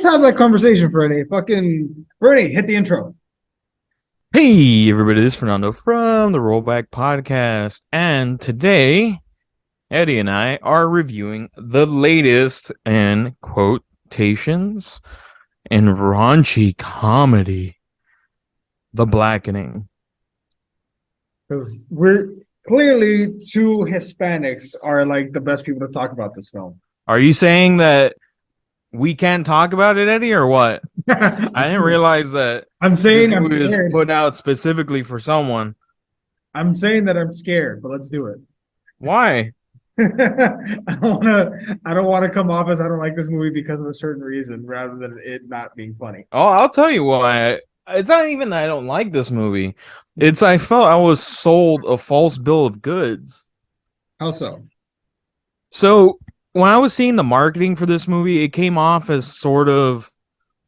let's have that conversation, Bernie. Fucking Bernie, hit the intro. Hey everybody, this is Fernando from the Rollback Podcast, and today Eddie and I are reviewing the latest in quotations in raunchy comedy, The Blackening. Because we're clearly two Hispanics are like the best people to talk about this film. Are you saying that we can't talk about it, Eddie, or what? I didn't realize that I'm this saying I'm movie was scared. put out specifically for someone. I'm saying that I'm scared, but let's do it. Why? I don't wanna come off as I don't like this movie because of a certain reason rather than it not being funny. Oh, I'll tell you why. It's not even that I don't like this movie. It's I felt I was sold a false bill of goods. How so? So when I was seeing the marketing for this movie, it came off as sort of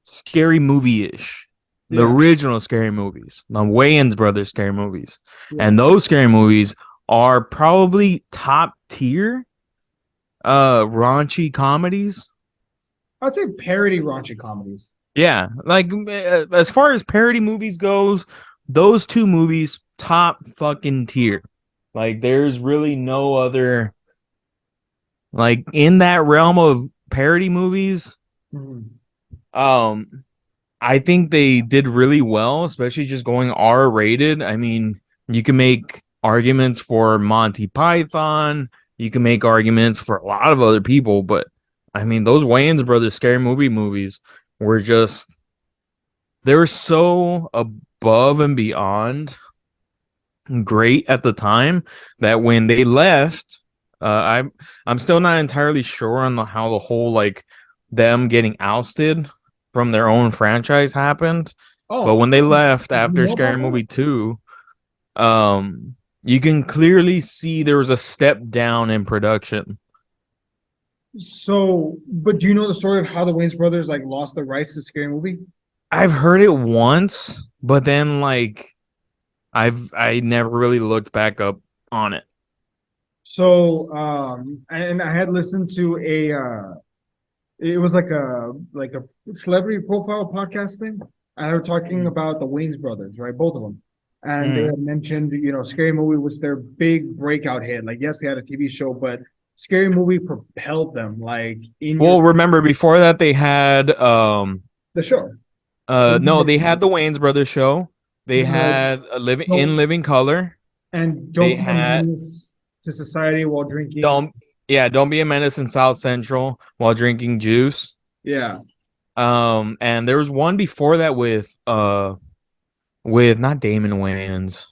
scary movie-ish. The Yeah. original scary movies, the Wayans brothers scary movies. Yeah. And those scary movies are probably top tier raunchy comedies. I'd say parody raunchy comedies. Yeah, like as far as parody movies goes, those two movies top fucking tier. Like there's really no other like in that realm of parody movies. Mhm. I think they did really well, especially just going R rated. I mean, you can make arguments for Monty Python, you can make arguments for a lot of other people, but I mean, those Wayans brothers scary movies were just they were so above and beyond great at the time that when they left, I'm still not entirely sure on how the whole like them getting ousted from their own franchise happened. But Oh, when they left you after know Scary about that? Movie 2, you can clearly see there was a step down in production. So, but do you know the story of how the Wayans brothers like lost the rights to Scary Movie? I've heard it once, but then like I never really looked back up on it. So, and I had listened to it was like a celebrity profile podcast thing, and they were talking about the Wayans brothers, right? Both of them, and they Mm. had mentioned, Scary Movie was their big breakout hit. Like, yes, they had a TV show, but Scary Movie propelled them, like in your Well, remember before that they had the show. no, they had the Wayans Brothers show. They No, had a no, living color. and They don't be a had menace to society while drinking. don't don't be a menace in South Central while drinking juice. Yeah. And there was one before that with not Damon Wayans,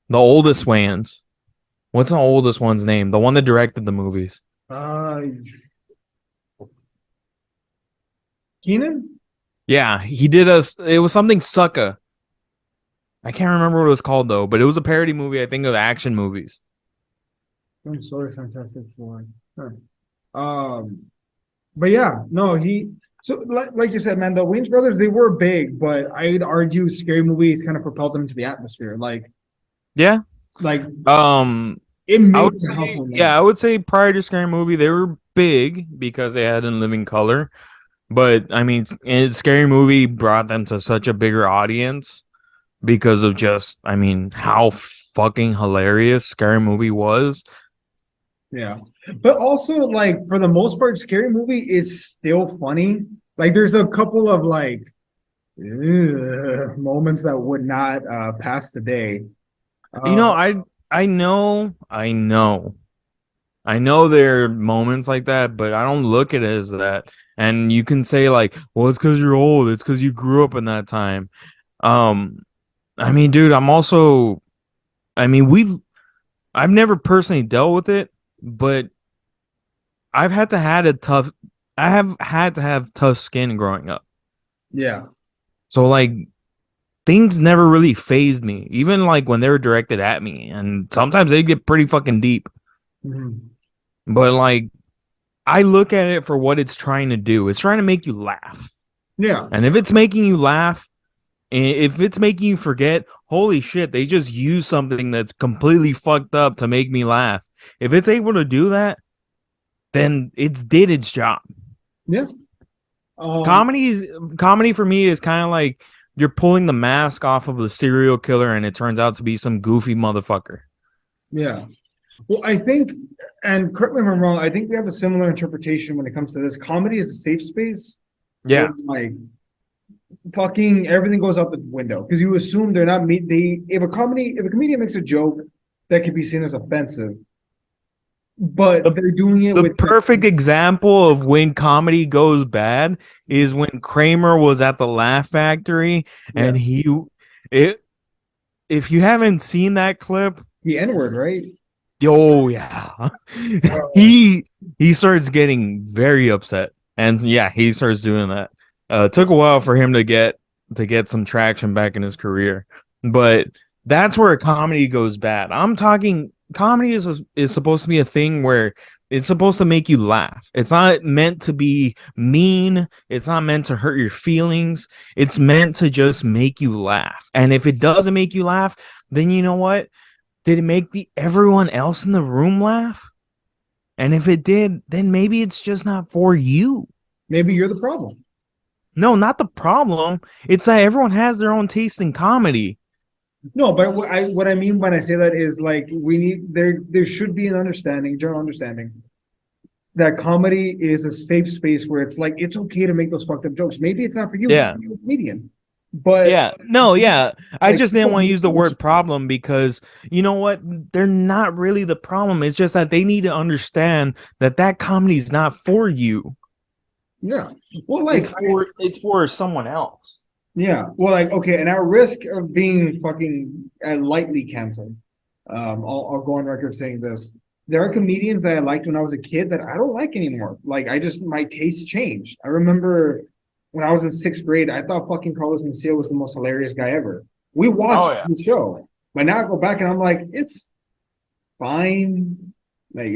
the oldest Wayans. What's the oldest one's name? The one that directed the movies. Uh, Keenan? Yeah, he did us. It was something Sucka. I can't remember what it was called though, but it was a parody movie. I think of action movies. I'm sorry, Fantastic Four. Huh. Um, but yeah, no, so like you said, man, the Wayans brothers, they were big, but I'd argue Scary Movie has kind of propelled them into the atmosphere. Yeah. Like Um, it I made would the say, household yeah, name. I would say prior to Scary Movie, they were big because they had In Living Color. But I mean, Scary Movie brought them to such a bigger audience because of just, I mean, how fucking hilarious Scary Movie was. Yeah. But also, like, for the most part, Scary Movie is still funny. Like, there's a couple of like moments that would not pass today. You Uh, know, I know there are moments like that, but I don't look at it as that. And you can say like, well, it's because you're old. It's because you grew up in that time. Um, I mean, dude, I mean, I've never personally dealt with it, but I've had to had a tough, I have had to have tough skin growing up. yeah. So like things never really phased me, even like when they were directed at me, and sometimes they get pretty fucking deep. Mhm. But like I look at it for what it's trying to do. It's trying to make you laugh. Yeah. And if it's making you laugh, and if it's making you forget, holy shit, they just used something that's completely fucked up to make me laugh. If it's able to do that, then it's did its job. Yeah. Um, Comedy for me is kind of like you're pulling the mask off of the serial killer and it turns out to be some goofy motherfucker. yeah. Well, I think, and correct me if I'm wrong, I think we have a similar interpretation when it comes to this. Comedy is a safe space where Yeah. like fucking everything goes out the window because you assume they're not meet they if a comedian makes a joke that could be seen as offensive, but The they're doing it the with perfect example of when comedy goes bad is when Kramer was at the Laugh Factory yeah, and it if you haven't seen that clip, the N-word, right? oh yeah. Uh, he he starts getting very upset. And yeah, he starts doing that. It took a while for him to get some traction back in his career. But that's where comedy goes bad. I'm talking comedy is supposed to be a thing where it's supposed to make you laugh. It's not meant to be mean. It's not meant to hurt your feelings. It's meant to just make you laugh. And if it doesn't make you laugh, then you know what? Did it make the everyone else in the room laugh? And if it did, then maybe it's just not for you. maybe you're the problem. No, not the problem. It's that everyone has their own taste in comedy. No, but what I mean when I say that is like we need there should be an understanding, general understanding that comedy is a safe space where it's like it's okay to make those fucked up jokes. Maybe it's not for you, Yeah. maybe you're a comedian, but Yeah. No, yeah. I like just didn't want to use the word problem because you know what? They're not really the problem. It's just that they need to understand that that comedy is not for you. yeah. Well, like It's for someone else. yeah. Well, like okay, and at risk of being fucking lightly canceled, I'll go on record saying this. There are comedians that I liked when I was a kid that I don't like anymore. Like I just my tastes changed. I remember when I was in sixth grade, I thought fucking Carlos Mencia was the most hilarious guy ever. We watched Oh yeah. the show, but now I go back and I'm like, it's fine. Like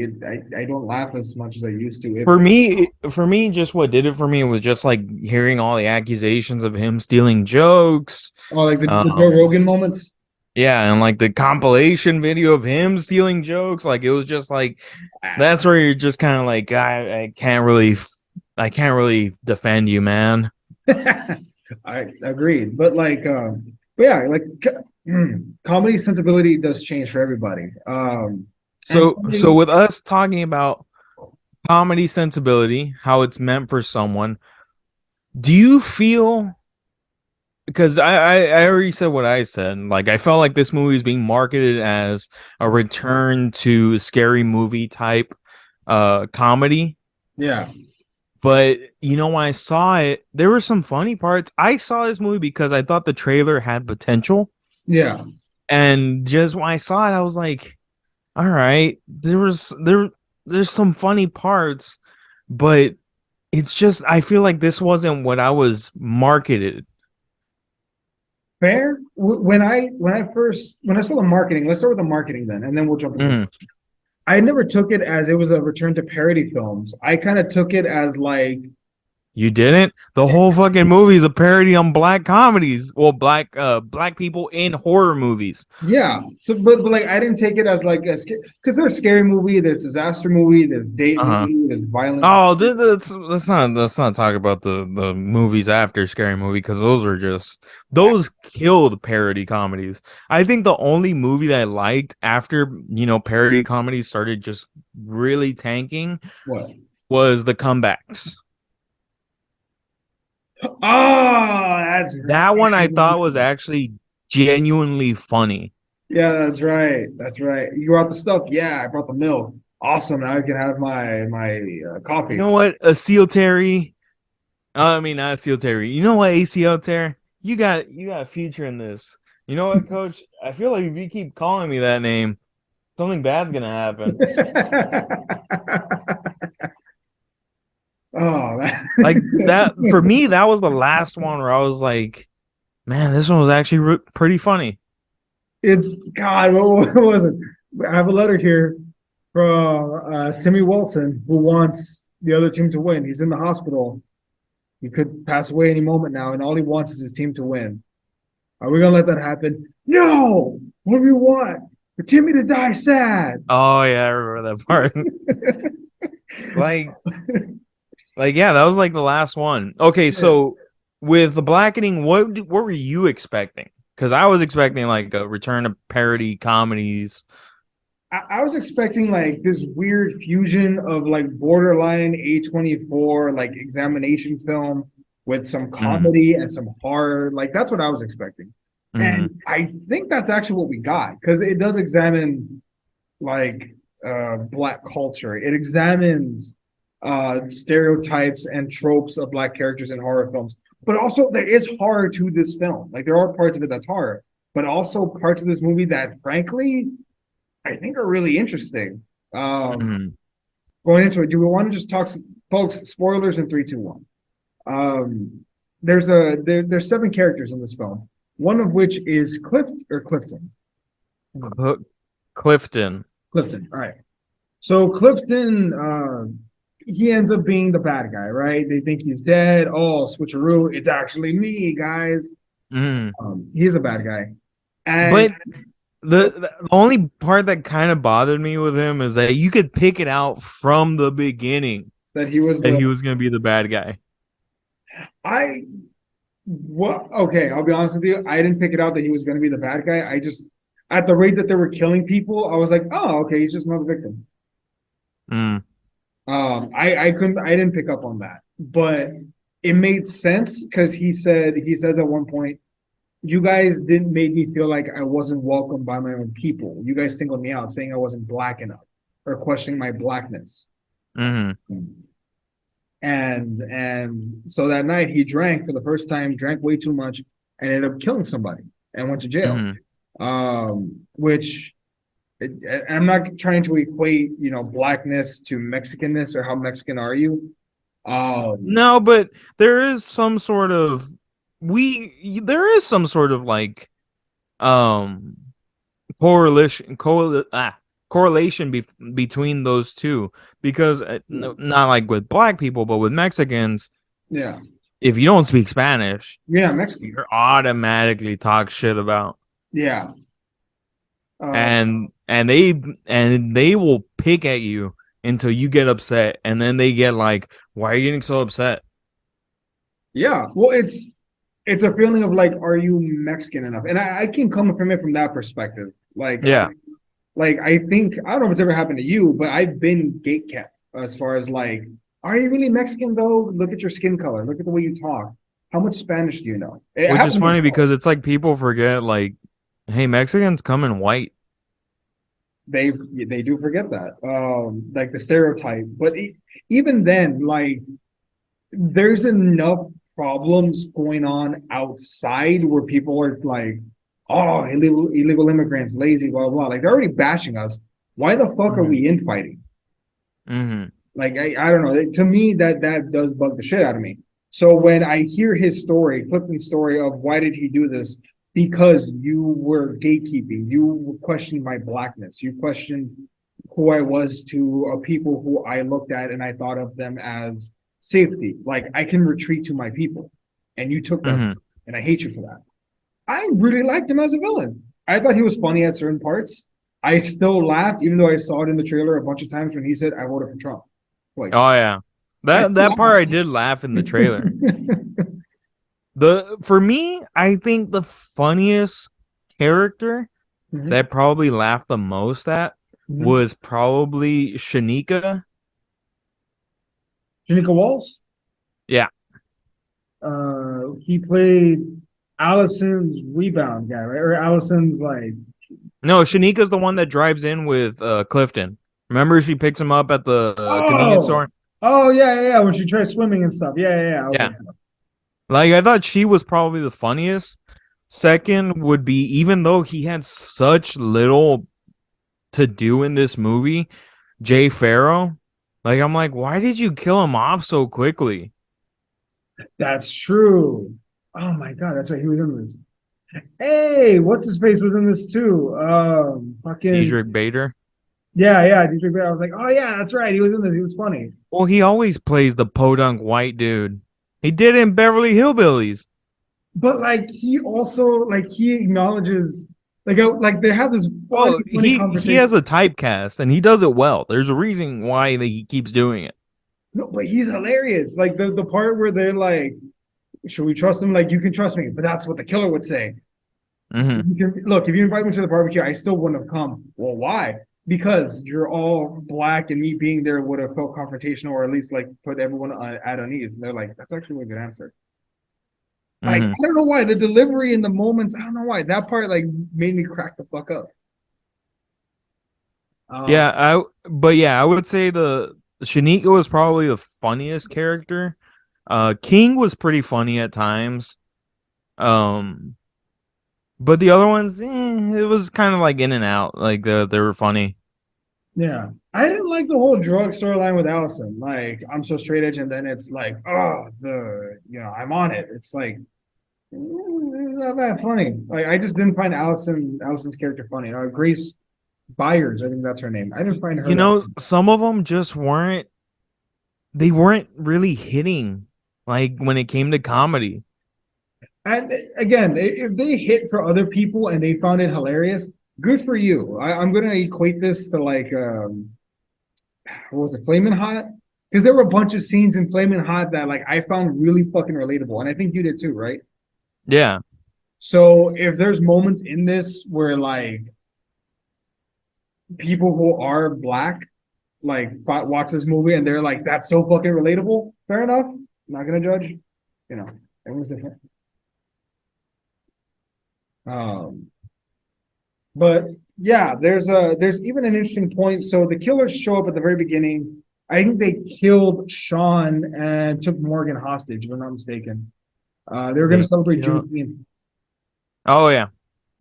I don't laugh as much as I used to. For me, just what did it for me was just like hearing all the accusations of him stealing jokes. Oh, like the Joe Um, Rogan moments. yeah, and like the compilation video of him stealing jokes, like it was just like Ah, that's where you're just kind of like I can't really defend you, man. I agreed, but yeah, like comedy sensibility does change for everybody. And So with us talking about comedy sensibility, how it's meant for someone, do you feel because I already said what I said. Like I felt like this movie is being marketed as a return to scary movie type comedy. yeah, But you know, when I saw it, there were some funny parts. I saw this movie because I thought the trailer had potential. yeah, And just when I saw it, I was like, all right, there's some funny parts, but it's just I feel like this wasn't what I was marketed. fair. When I saw the marketing, let's start with the marketing then, and then we'll jump into. Mhm. I never took it as it was a return to parody films. I kind of took it as like You didn't? The whole fucking movie is a parody on black comedies. Well, black people in horror movies. yeah. So, but like I didn't take it as like a because there's scary movie, there's disaster movie, there's date Uh-huh. movie, there's violence. Oh, let's not talk about the movies after Scary Movie because those killed parody comedies. I think the only movie that I liked after parody comedies started just really tanking What? was the comebacks. Oh, that's That one I right. thought was actually genuinely funny. Yeah, that's right. That's right. You brought the stuff. Yeah, I brought the milk. Awesome. Now I can have my You coffee. know what? A Seal Terry. I mean, not a Seal Terry. You know what, ACL Terry? You got a future in this. You know what, Coach? I feel like if you keep calling me that name, something bad's gonna happen. Oh man. Like that for me, that was the last one where I was like, man, this one was actually pretty funny. It's God, what was it? I have a letter here from Timmy Wilson who wants the other team to win. He's in the hospital. He could pass away any moment now, and all he wants is his team to win. Are we gonna let that happen? No. What do we want? For Timmy to die sad. Oh yeah, I remember that part. Like Like, yeah, that was like the last one. Okay, Yeah. so with the Blackening, what were you expecting? Because I was expecting like a return of parody comedies. I was expecting like this weird fusion of like borderline A24 like examination film with some Mm, comedy and some horror. Like that's what I was expecting. mm, And I think that's actually what we got because it does examine like black culture. It examines stereotypes and tropes of black characters in horror films. But also there is horror to this film. Like there are parts of it that's horror, but also parts of this movie that frankly I think are really interesting. Um, mm. Going into it, do we want to just talk, folks? Spoilers in three, two, one. There's 7 characters in this film. One of which is Clifton. Cl- Clifton. Clifton. All right. So Clifton, he ends up being the bad guy, right? They think he's dead. Oh, switcheroo! It's actually me, guys. Mm. He's a bad guy, and But the only part that kind of bothered me with him is that you could pick it out from the beginning that he was that the he was gonna be the bad guy. I What? Okay, I'll be honest with you. I didn't pick it out that he was going to be the bad guy. I just, at the rate that they were killing people, I was like, oh, okay, he's just another victim. Mm, I couldn't, I didn't pick up on that, but it made sense because he says at one point, you guys didn't make me feel like I wasn't welcomed by my own people. You guys singled me out, saying I wasn't black enough or questioning my blackness. mm, And so that night he drank for the first time, drank way too much, and ended up killing somebody and went to jail. mm. Which I'm not trying to equate, blackness to Mexicanness or how Mexican are you. No, but there is some sort of there is some sort of like um correlation correlation between those two because not like with black people but with Mexicans, Yeah, if you don't speak Spanish yeah, Mexican. you're automatically talk shit about Yeah, uh, and they will pick at you until you get upset and then they get like, why are you getting so upset? yeah. Well, it's a feeling of like, are you Mexican enough? And I can come from it from that perspective. Yeah, Like I think I don't know if it's ever happened to you, but I've been gate kept as far as like, are you really Mexican though? Look at your skin color. Look at the way you talk. How much Spanish do you know? It which is happened funny before. because it's like people forget like, hey, Mexicans come in white. They do forget that. Like the stereotype. But even then, like there's enough problems going on outside where people are like, oh, illegal immigrants, lazy, blah, blah. Like they're already bashing us. Why the fuck are Mm-hmm. we infighting? Mm-hmm. Like I don't know. To me, that does bug the shit out of me. So when I hear his story, Clifton's story of why did he do this? Because you were gatekeeping. You questioned my blackness. You questioned who I was to a people who I looked at and I thought of them as safety. Like I can retreat to my people, and you took that, Mm-hmm. and I hate you for that. I really liked him as a villain. I thought he was funny at certain parts. I still laughed, even though I saw it in the trailer a bunch of times when he said, "I voted for Trump." Twice. Oh yeah, I that part I did laugh in the trailer. The for me, I think the funniest character Mhm, that probably laughed the most at mhm. was probably Shanika. Janika Walls. Yeah. He played Allison's rebound guy, right? Or Allison's like, No, Shanika's the one that drives in with Clifton. Remember she picks him up at the convenience oh, store? oh yeah, yeah, yeah. When she tries swimming and stuff. Yeah, yeah, yeah. Okay. Yeah. Like I thought she was probably the funniest. Second would be even though he had such little to do in this movie, Jay Farrow. Like I'm like, why did you kill him off so quickly? That's true. Oh my god, that's right. He was in this. Hey, what's his face was in this too? Fucking Diedrich Bader. yeah, yeah. I was like, oh yeah, that's right. He was in this. He was funny. Well, he always plays the podunk white dude. He did it in Beverly Hillbillies. But like he also like he acknowledges like they have this Well, funny he has conversation. a typecast and he does it well. There's a reason why he keeps doing it. No, but he's hilarious. Like the part where they're like, should we trust him? Like, you can trust me, but that's what the killer would say. Hmm. You can, look, if you invite me to the barbecue, I still wouldn't have come. Well, why? Because you're all black, and me being there would have felt confrontational, or at least like put everyone at unease. And they're like, that's actually a good answer. Like, Hmm. I don't know why the delivery in the moments. I don't know why that part like made me crack the fuck up. Um, But yeah, I would say the Shanika was probably the funniest character. King was pretty funny at times. Um, but the other ones, it was kind of like in and out. Like they were funny. yeah, I didn't like the whole drug storyline with Allison. Like, I'm so straight edge, and then it's like, oh, I'm on it. It's like not that funny. Like, I just didn't find Allison's character funny. Grace Byers, I think that's her name. I didn't find her You that. know, some of them just weren't. They weren't really hitting. Like when it came to comedy. And again, if they hit for other people and they found it hilarious, good for you. I'm gonna equate this to like what was it, Flamin' Hot? Because there were a bunch of scenes in Flamin' Hot that like I found really fucking relatable, and I think you did too, right? Yeah. So if there's moments in this where like people who are black like watch this movie and they're like, that's so fucking relatable, fair enough. I'm not gonna judge. You know, everyone's different. Um, But yeah, there's even an interesting point. So the killers show up at the very beginning. I think they killed Sean and took Morgan hostage, if I'm not mistaken. They were going to They celebrate kill. Juneteenth. Oh yeah.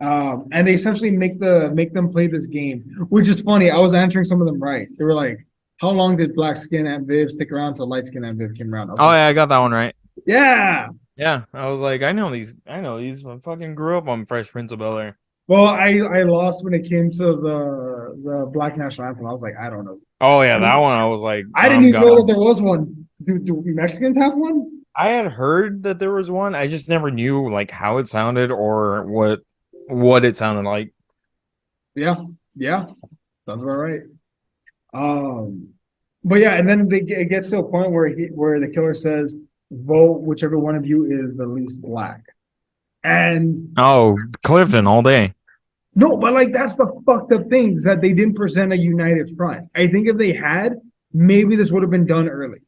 And they essentially make them play this game, which is funny. I was answering some of them right. They were like, "How long did black skin Aunt Viv stick around till light skin Aunt Viv came around?" I was Oh like, yeah, I got that one right. "Yeah." Yeah, I was like, I know these. I know these. I fucking grew up on Fresh Prince of Bel-Air. Well, I lost when it came to the Black National Anthem. I was like, I don't know. Oh yeah, that one. I was like, I didn't I'm even know that gone. there was one. Do Mexicans have one? I had heard that there was one. I just never knew like how it sounded or what it sounded like. Yeah, yeah, sounds about right. Um, but yeah, and then it gets to a point where where the killer says, "Vote whichever one of you is the least black." And Oh, Clifton all day. no, but like that's the fucked up thing is that they didn't present a united front. I think if they had, maybe this would have been done early.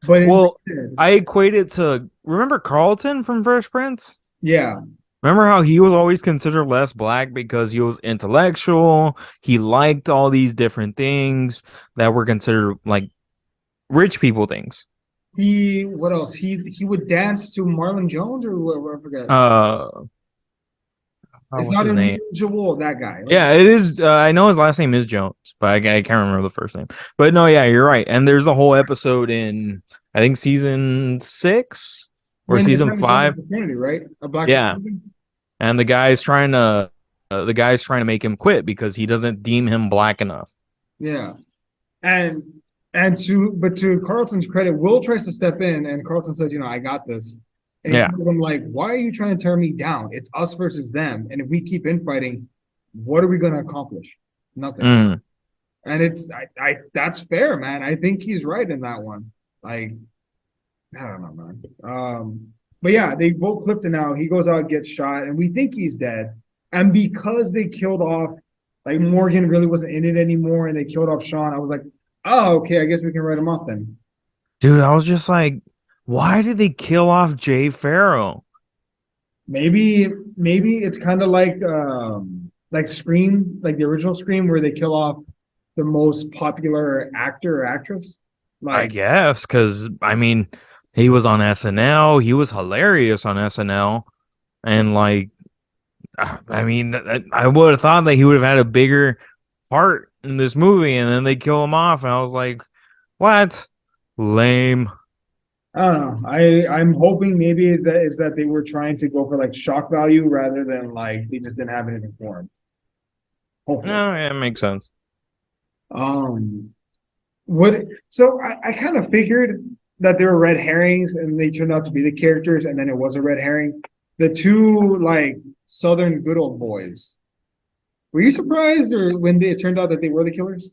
But Well, instead, I equate it to remember Carlton from Fresh Prince? yeah, Remember how he was always considered less black because he was intellectual, he liked all these different things that were considered like rich people things. he what else? He would dance to Marlon Jones or whatever. I forget. Uh, oh, It's what's not his name? unusual, that guy. Like, Yeah, it is. I know his last name is Jones, but I can't remember the first name. But no, yeah, you're right. And there's a whole episode in I think season 6 or when they're season trying to form a 5. fraternity, right? A black Yeah, fraternity. and the guy's trying to make him quit because he doesn't deem him black enough. Yeah. And to Carlton's credit, Will tries to step in and Carlton says, I got this. And he Yeah. tells him, like, why are you trying to tear me down? It's us versus them. And if we keep infighting, what are we gonna accomplish? Nothing. Mm. And it's I that's fair, man. I think he's right in that one. Like, I don't know, man. But yeah, they both Clifton out. He goes out, gets shot, and we think he's dead. And because they killed off, like Morgan really wasn't in it anymore, and they killed off Sean, I was like, oh, okay, I guess we can write him off then. Dude, I was just like, why did they kill off Jay Farrow? Maybe maybe it's kind of like Scream, like the original Scream, where they kill off the most popular actor or actress. I Like, guess because I mean, he was on SNL. He was hilarious on SNL, and like, I mean, I would have thought that he would have had a bigger part in this movie, and then they kill him off, and I was like, what? Lame. I don't know. I'm hoping maybe that is that they were trying to go for like shock value rather than like they just didn't have anything for him. Hopefully. No, yeah, it makes sense. Um, what? So I kind of figured that they were red herrings, and they turned out to be the characters, and then it was a red herring. The two like Southern good old boys. Were you surprised, or when it turned out that they were the killers?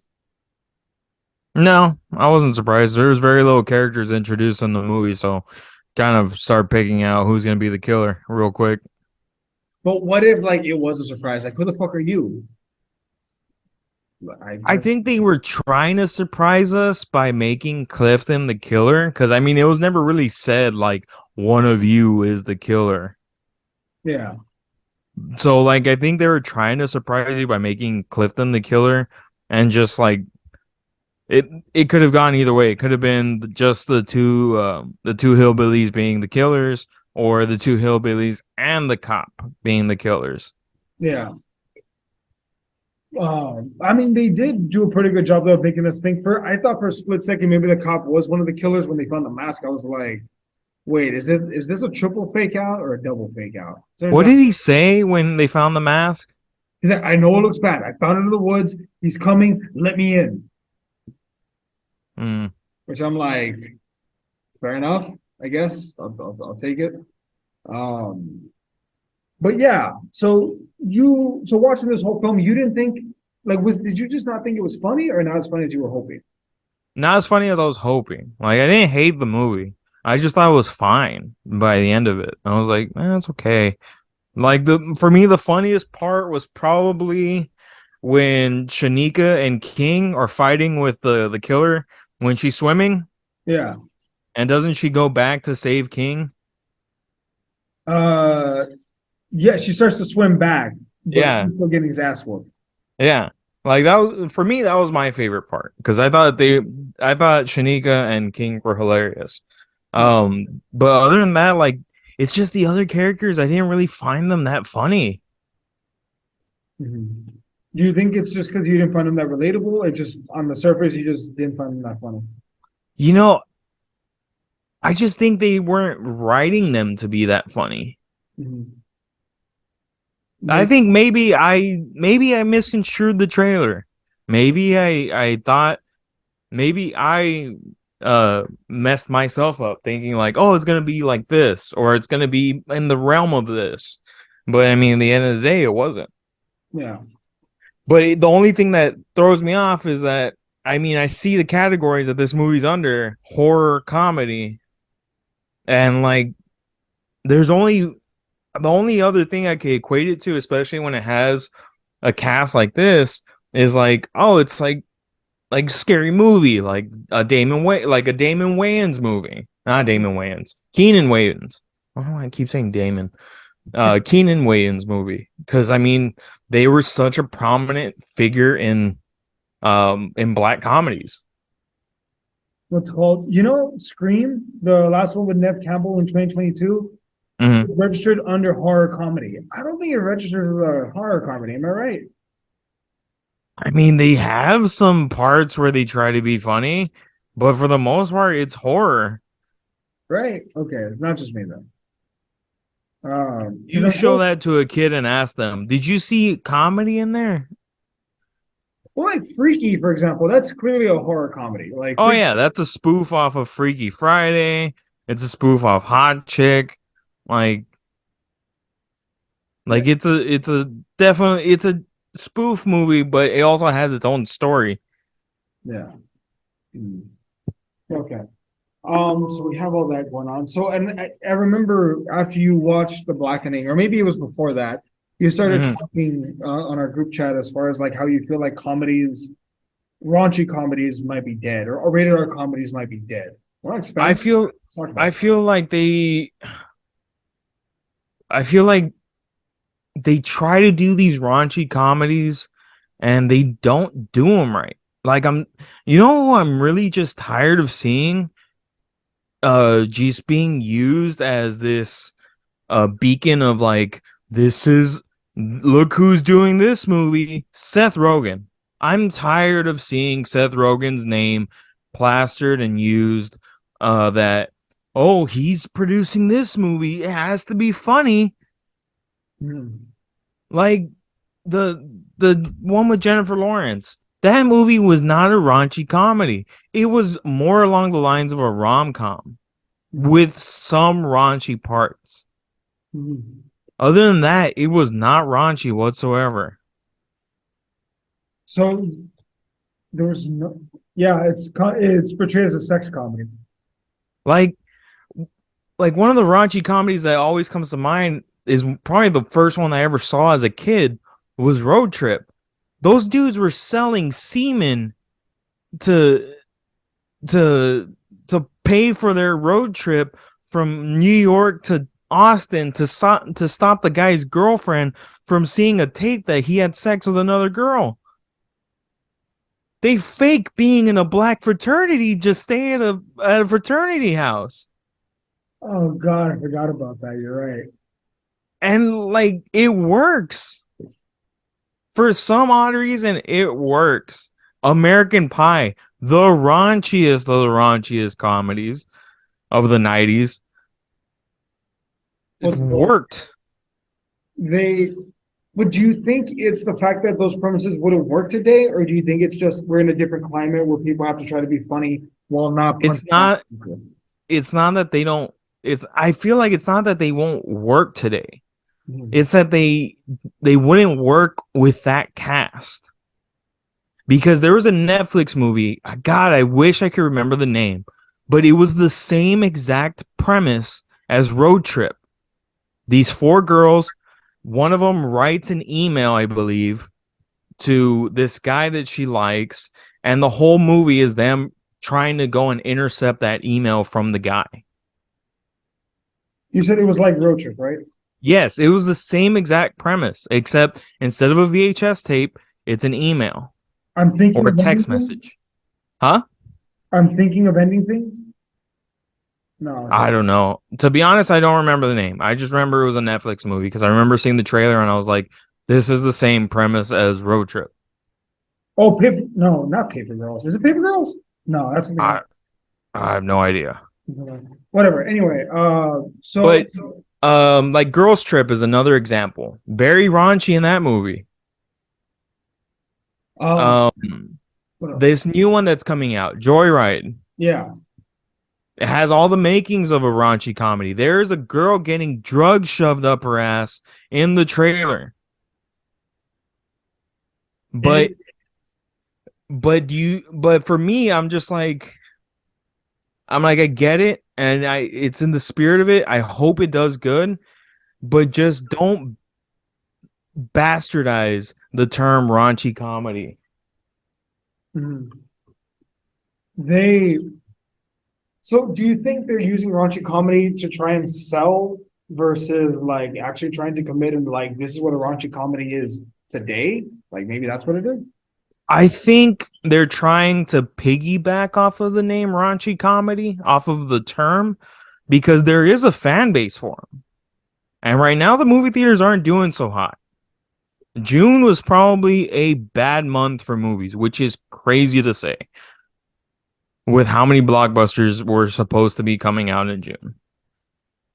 No, I wasn't surprised. There was very little characters introduced in the movie, so kind of start picking out who's gonna be the killer real quick. But what if like it was a surprise? Like, who the fuck are you? I I think they were trying to surprise us by making Clifton the killer, because I mean it was never really said like one of you is the killer. yeah. So like I think they were trying to surprise you by making Clifton the killer, and just like it it could have gone either way. It could have been just the two hillbillies being the killers, or the two hillbillies and the cop being the killers. Yeah. I mean, they did do a pretty good job though of making us think. I thought for a split second maybe the cop was one of the killers when they found the mask. I was like, wait, is this a triple fake out or a double fake out? Turns What out did he say when they found the mask? he's like, I know it looks bad. I found it in the woods. He's coming. Let me in. Hmm. Which I'm like, fair enough. I guess I'll take it. Um, but yeah. So watching this whole film, you didn't think like did you just not think it was funny or not as funny as you were hoping? Not as funny as I was hoping. Like I didn't hate the movie. I just thought it was fine by the end of it. I was like, it's okay. Like the for me, the funniest part was probably when Shanika and King are fighting with the killer when she's swimming, Yeah. and doesn't she go back to save King? Uh, yeah, she starts to swim back, but Yeah, he's still getting his ass whooped. yeah. Like that was for me. That was my favorite part because I thought Shanika and King were hilarious. But other than that, like it's just the other characters. I didn't really find them that funny. Mhm. Do you think it's just because you didn't find them that relatable, or just on the surface you just didn't find them that funny? You know, I just think they weren't writing them to be that funny. Mhm. I Maybe, think maybe I misconstrued the trailer. Maybe I thought maybe I messed myself up thinking like, oh, it's gonna be like this, or it's gonna be in the realm of this. But I mean, at the end of the day, it wasn't. yeah. But the only thing that throws me off is that I mean, I see the categories that this movie's under: horror, comedy, and like there's only the only other thing I could equate it to, especially when it has a cast like this, is like, oh, it's like scary movie, like a Damon Wayans movie. Not Damon Wayans. Keenan Wayans. I don't know why I keep saying Damon. Keenan Wayans movie. Because I mean, they were such a prominent figure in black comedies. What's called, you know, Scream, the last one with Nev Campbell in 2022, Mhm. registered under horror comedy. I don't think it registers as a horror comedy. Am I right? I mean, they have some parts where they try to be funny, but for the most part, it's horror. Right? Okay, it's not just me then. Because You I'm show that to a kid and ask them, did you see comedy in there? well, like Freaky, for example, that's clearly a horror comedy. Like Oh Freaky, yeah, that's a spoof off of Freaky Friday. It's a spoof off Hot Chick. Like yeah, it's a definitely it's a spoof movie, but it also has its own story. yeah. Mm. Okay. So we have all that going on. So, and I remember after you watched The Blackening, or maybe it was before that, you started Mhm. talking on our group chat as far as like how you feel like comedies, raunchy comedies might be dead, or rated R comedies might be dead. Want to I expand? feel Let's talk about I it. feel like I feel like they try to do these raunchy comedies and they don't do them right. Like you know who I'm really just tired of seeing just being used as this beacon of like, this is, look who's doing this movie, Seth Rogen. I'm tired of seeing Seth Rogen's name plastered and used that, oh, he's producing this movie, it has to be funny. Hmm. Like the one with Jennifer Lawrence, that movie was not a raunchy comedy, it was more along the lines of a rom-com Hmm. with some raunchy parts. Hmm. Other than that, it was not raunchy whatsoever. So there was no. Yeah, it's portrayed as a sex comedy. Like one of the raunchy comedies that always comes to mind is probably the first one I ever saw as a kid was Road Trip. Those dudes were selling semen to to pay for their road trip from New York to Austin to stop the guy's girlfriend from seeing a tape that he had sex with another girl. They fake being in a black fraternity, just stay at a fraternity house. Oh God, I forgot about that. You're right. And like it works. For some odd reason, it works. American Pie, the raunchiest of the raunchiest comedies of the 90s. It What's the worked. they but do you think it's the fact that those premises wouldn't work today, or do you think it's just we're in a different climate where people have to try to be funny while not It's punching out not people? it's not that they don't it's I feel like it's not that they won't work today. Mhm. It's that they wouldn't work with that cast. Because there was a Netflix movie. God, I wish I could remember the name, but it was the same exact premise as Road Trip. These four girls, one of them writes an email, I believe, to this guy that she likes, and the whole movie is them trying to go and intercept that email from the guy. You said it was like Road Trip, right? Yes, it was the same exact premise, except instead of a VHS tape, it's an email I'm or thinking a of ending text things. message. Huh? I'm thinking of ending things. No, I don't know. To be honest, I don't remember the name. I just remember it was a Netflix movie because I remember seeing the trailer and I was like, this is the same premise as Road Trip. oh, paper. No, not Paper Girls. Is it Paper Girls? No, that's something I, else. I have no idea. Whatever. Anyway, so But like Girls Trip is another example. Very raunchy in that movie. uh, Um what else? this new one that's coming out, Joyride. Yeah, It has all the makings of a raunchy comedy. There's a girl getting drugs shoved up her ass in the trailer. But it. but for me, I'm like, I get it, and it's in the spirit of it. I hope it does good, but just don't bastardize the term raunchy comedy. Mhm. They. So, do you think they're using raunchy comedy to try and sell versus like actually trying to commit and like this is what a raunchy comedy is today? Like maybe that's what it is. I think they're trying to piggyback off of the name raunchy comedy, off of the term, because there is a fan base for them. And right now, the movie theaters aren't doing so hot. June was probably a bad month for movies, which is crazy to say, with how many blockbusters were supposed to be coming out in June.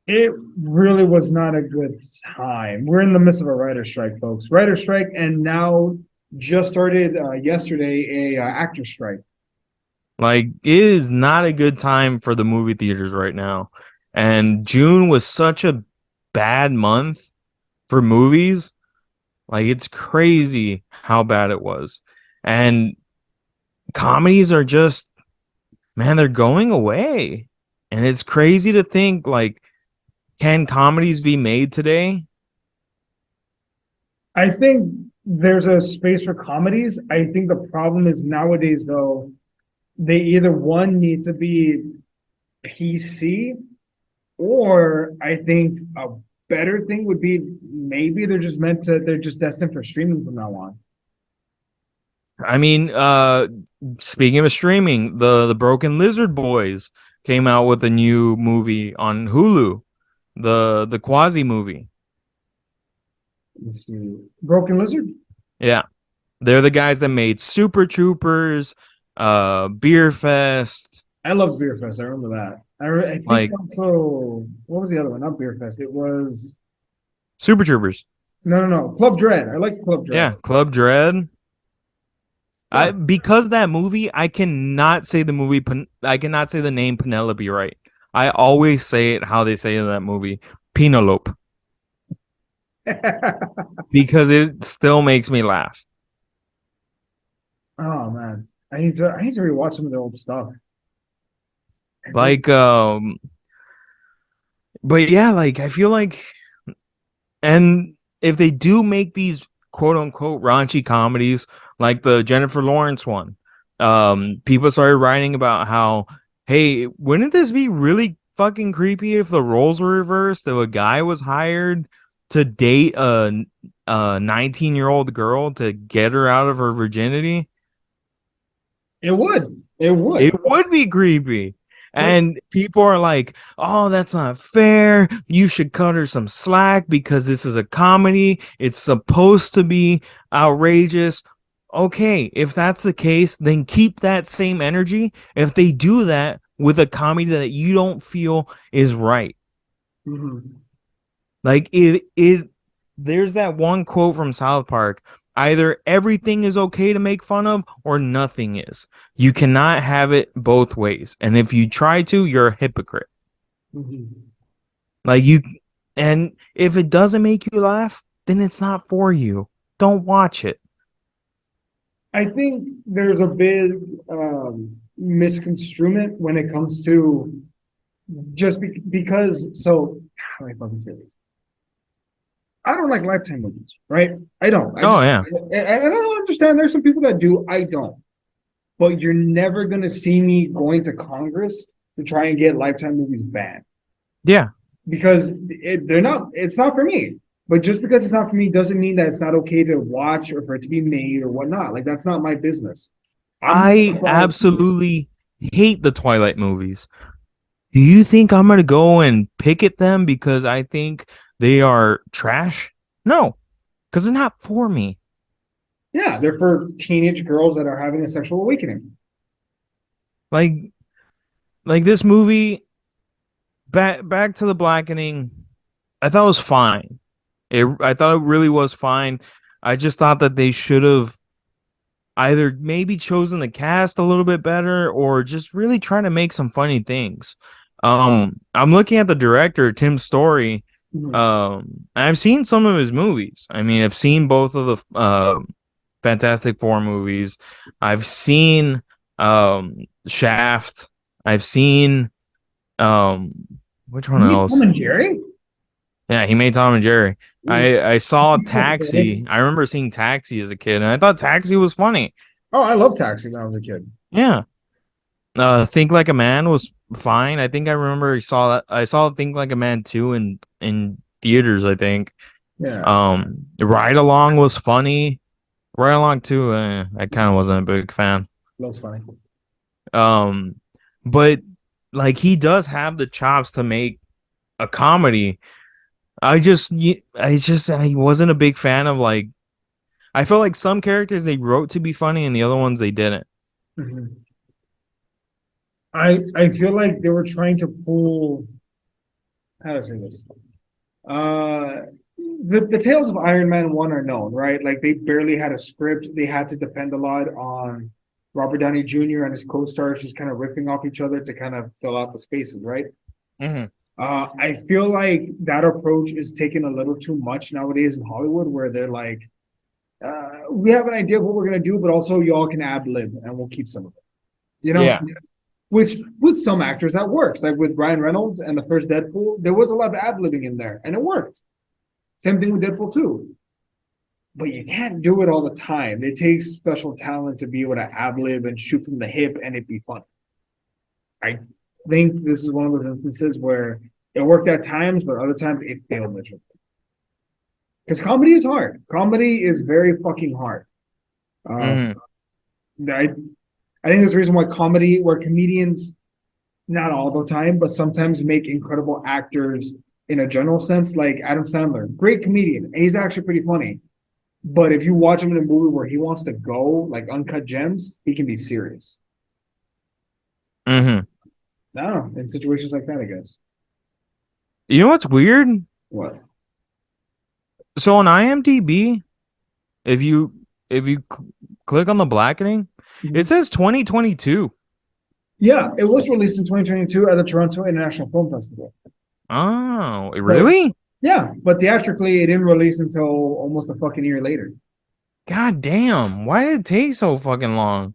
It really was not a good time. We're in the midst of a writer strike, folks. Writer strike, and now just started yesterday a actor strike. Like, it is not a good time for the movie theaters right now. And June was such a bad month for movies. Like, it's crazy how bad it was. And comedies are just, man, they're going away. And it's crazy to think, like, can comedies be made today? I think there's a space for comedies. I think the problem is nowadays, though, they either one need to be PC, or I think a better thing would be maybe they're just destined for streaming from now on. I mean, speaking of streaming, the Broken Lizard Boys came out with a new movie on Hulu, the Quasi movie. Let's see. Broken Lizard? Yeah, they're the guys that made Super Troopers, Beer Fest, I love Beer Fest. I remember that. I think like also what was the other one? Not Beer Fest. It was Super Troopers. no. Club Dread. I like Club Dread. Yeah, Club Dread. Yeah. I because that movie, I cannot say the movie. I cannot say the name Penelope right. I always say it how they say it in that movie, Penelope, because it still makes me laugh. Oh man. I need to rewatch some of their old stuff. Like, but yeah, like I feel like, and if they do make these quote unquote raunchy comedies, like the Jennifer Lawrence one, people started writing about how, hey, wouldn't this be really fucking creepy if the roles were reversed? If a guy was hired to date a 19-year-old girl to get her out of her virginity? It would. It would. It would be creepy. But And people are like, oh, that's not fair. You should cut her some slack because this is a comedy. It's supposed to be outrageous. Okay, if that's the case, then keep that same energy if they do that with a comedy that you don't feel is right. mhm. Like there's that one quote from South Park. Either everything is okay to make fun of or nothing is. You cannot have it both ways. And if you try to, you're a hypocrite. Mhm. Like you and if it doesn't make you laugh, then it's not for you. Don't watch it. I think there's a big misconstruement when it comes to because so how do I fucking say this? I don't like Lifetime movies, right? I don't. I Oh just yeah. and I don't understand. There's some people that do. I don't. But you're never gonna see me going to Congress to try and get Lifetime movies banned Yeah. because they're not. It's not for me. But just because it's not for me doesn't mean that it's not okay to watch or for it to be made or whatnot. Like that's not my business. I'm I about absolutely hate the Twilight movies. Do you think I'm gonna go and picket them because I think they are trash? No, because they're not for me. yeah, they're for teenage girls that are having a sexual awakening. Like this movie, back to the Blackening, I thought it was fine. I thought it really was fine. I just thought that they should have either maybe chosen the cast a little bit better or just really trying to make some funny things. I'm looking at the director, Tim Story. Mhm. I've seen some of his movies. I mean, I've seen both of the Fantastic Four movies. I've seen Shaft. I've seen um which one You mean Tom else? and Jerry? Yeah, he made Tom and Jerry. Ooh. I saw Taxi. I remember seeing Taxi as a kid, and I thought Taxi was funny. Oh, I love Taxi when I was a kid. Yeah. Think Like a Man was fine. I think I remember I saw Think Like a Man 2 in theaters, I think. Yeah, Ride Along was funny. Ride Along 2, I kind of wasn't a big fan. looks funny. Um, but like he does have the chops to make a comedy. I wasn't a big fan of like I felt like some characters they wrote to be funny and the other ones they didn't. Mhm. I feel like they were trying to pull how do I say this? Uh, the tales of Iron Man 1 are known, right? Like they barely had a script. They had to depend a lot on Robert Downey Jr. and his co-stars just kind of ripping off each other to kind of fill out the spaces, right? Mm-hmm. I feel like that approach is taken a little too much nowadays in Hollywood, where they're like, we have an idea of what we're gonna do, but also y'all can ad lib and we'll keep some of it. You know, Yeah. which with some actors that works. Like with Ryan Reynolds and the first Deadpool, there was a lot of ad libbing in there, and it worked. Same thing with Deadpool 2. But you can't do it all the time. It takes special talent to be able to ad lib and shoot from the hip and it be fun. I think this is one of those instances where it worked at times, but other times it failed miserably. Because comedy is hard. Comedy is very fucking hard. Uh, Mm-hmm. I I think there's a reason why where comedians, not all the time, but sometimes make incredible actors in a general sense, like Adam Sandler, great comedian. And he's actually pretty funny. But if you watch him in a movie where he wants to go like uncut gems, he can be serious. Mm-hmm. No, in situations like that, I guess. You know what's weird? What? So on IMDb, if you click on the Blackening, it says 2022. Yeah, it was released in 2022 at the Toronto International Film Festival. Oh, So, really? yeah, but theatrically, it didn't release until almost a fucking year later. God damn. Why did it take so fucking long?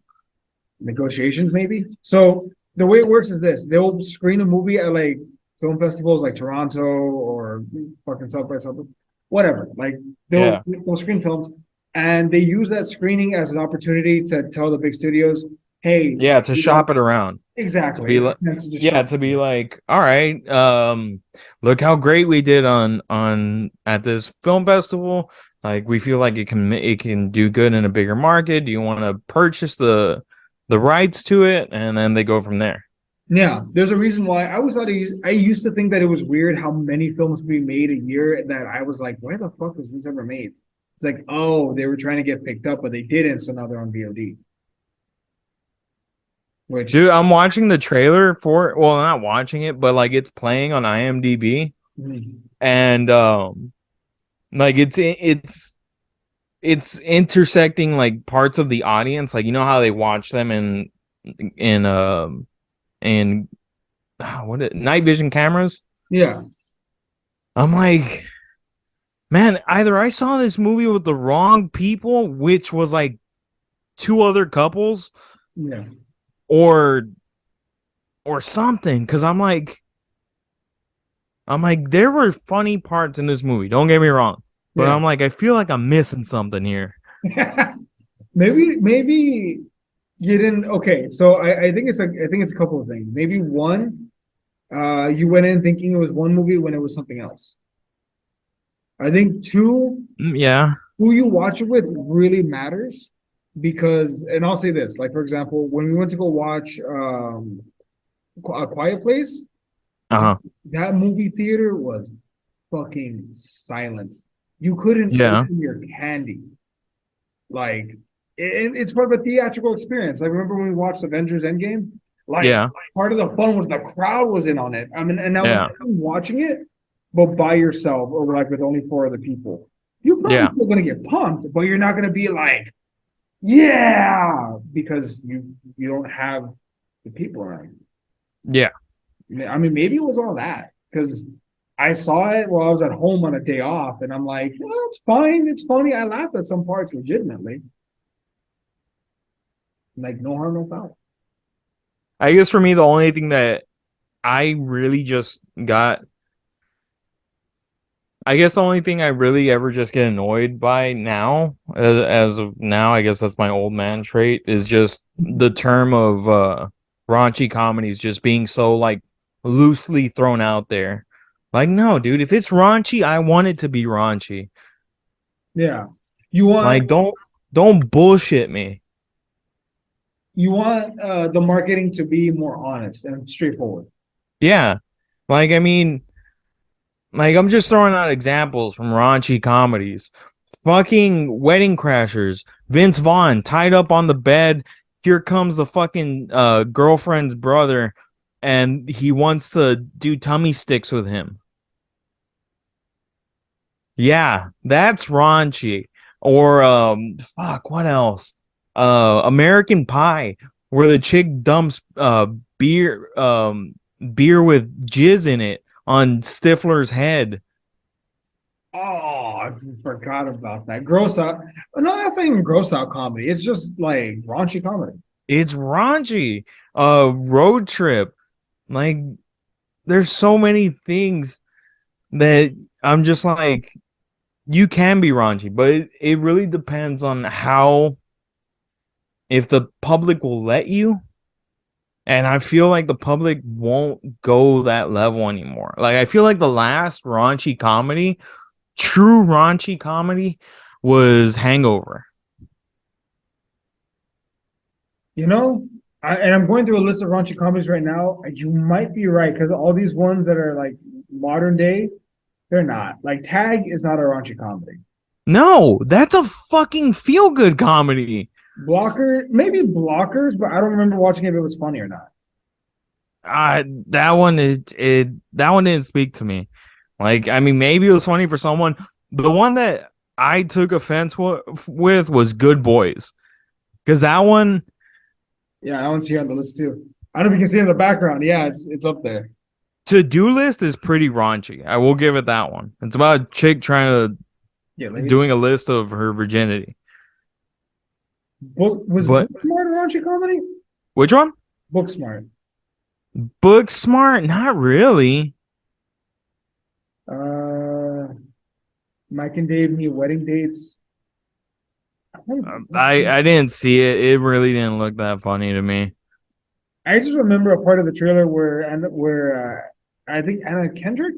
negotiations, maybe. So the way it works is this: they'll screen a movie at like film festivals like Toronto or fucking South by Southwest, whatever. Like Yeah. they'll screen films, and they use that screening as an opportunity to tell the big studios, "Hey, Yeah, to you know, shop it around. To exactly." be like, To just yeah, shop. to be like, all right, look how great we did on at this film festival. Like we feel like it can do good in a bigger market. Do you want to purchase the rights to it? And then they go from there. Yeah, there's a reason why I always thought I used to think that it was weird how many films we made a year that I was like, why the fuck was this ever made? It's like, oh, they were trying to get picked up, but they didn't, so now they're on VOD. Dude, Which I'm watching the trailer for it. Well, not watching it, but like it's playing on IMDb, mm, and like it's intersecting like parts of the audience. Like you know how they watch them in night vision cameras. yeah, I'm like, man, either I saw this movie with the wrong people, which was like two other couples, yeah, or something. Because I'm like, there were funny parts in this movie. Don't get me wrong, but yeah. I'm like, I feel like I'm missing something here. Maybe you didn't. Okay, so I think it's a couple of things. Maybe one, you went in thinking it was one movie when it was something else. I think two, Yeah. who you watch it with really matters because, and I'll say this, like for example, when we went to go watch A Quiet Place, Uh huh. that movie theater was fucking silent. You couldn't Yeah. open your candy. Like, it's part of a theatrical experience. Like, remember when we watched Avengers Endgame? Like, Yeah. part of the fun was the crowd was in on it. I mean, and now Yeah. imagine watching it, but by yourself or like with only four other people. You're probably Yeah. still gonna get pumped, but you're not gonna be like, yeah, because you don't have the people around Yeah. you. I mean, maybe it was all that because I saw it while I was at home on a day off, and I'm like, well, it's fine, it's funny. I laughed at some parts legitimately. Like no harm, no foul. I guess for me, the only thing that I really just got, I guess the only thing I really ever just get annoyed by now, as of now, I guess that's my old man trait, is just the term of raunchy comedies just being so like loosely thrown out there. Like, no, dude, if it's raunchy, I want it to be raunchy. Yeah. You want Like, don't bullshit me. the marketing to be more honest and straightforward. Yeah. Like, I mean, like I'm just throwing out examples from raunchy comedies. Fucking Wedding Crashers. Vince Vaughn tied up on the bed. Here comes the fucking girlfriend's brother, and he wants to do tummy sticks with him. Yeah, that's raunchy. Or fuck, what else? American Pie, where the chick dumps beer beer with jizz in it on Stifler's head. Oh, I forgot about that. Gross out. No, that's not even gross out comedy. It's just like raunchy comedy. It's raunchy. Road Trip. Like there's so many things that I'm just like, you can be raunchy, but it really depends on how, if the public will let you. And I feel like the public won't go that level anymore. Like I feel like the last raunchy comedy, true raunchy comedy, was Hangover. You know, and I'm going through a list of raunchy comedies right now. And you might be right because all these ones that are like modern day, they're not. Like Tag is not a raunchy comedy. No, that's a fucking feel good comedy. Blocker, maybe Blockers, but I don't remember watching if it was funny or not. That one that one didn't speak to me. Like, I mean, maybe it was funny for someone. The one that I took offense with was Good Boys, because that one, Yeah, I want to see on the list too. I don't know if you can see in the background. Yeah, it's up there. To Do List is pretty raunchy. I will give it that one. It's about a chick trying Yeah, to doing a list of her virginity. Book was But Booksmart a raunchy comedy? Which one? Book Smart. Book Smart? Not really. Mike and Dave need wedding dates. I didn't see it. It really didn't look that funny to me. I just remember a part of the trailer where I think Anna Kendrick,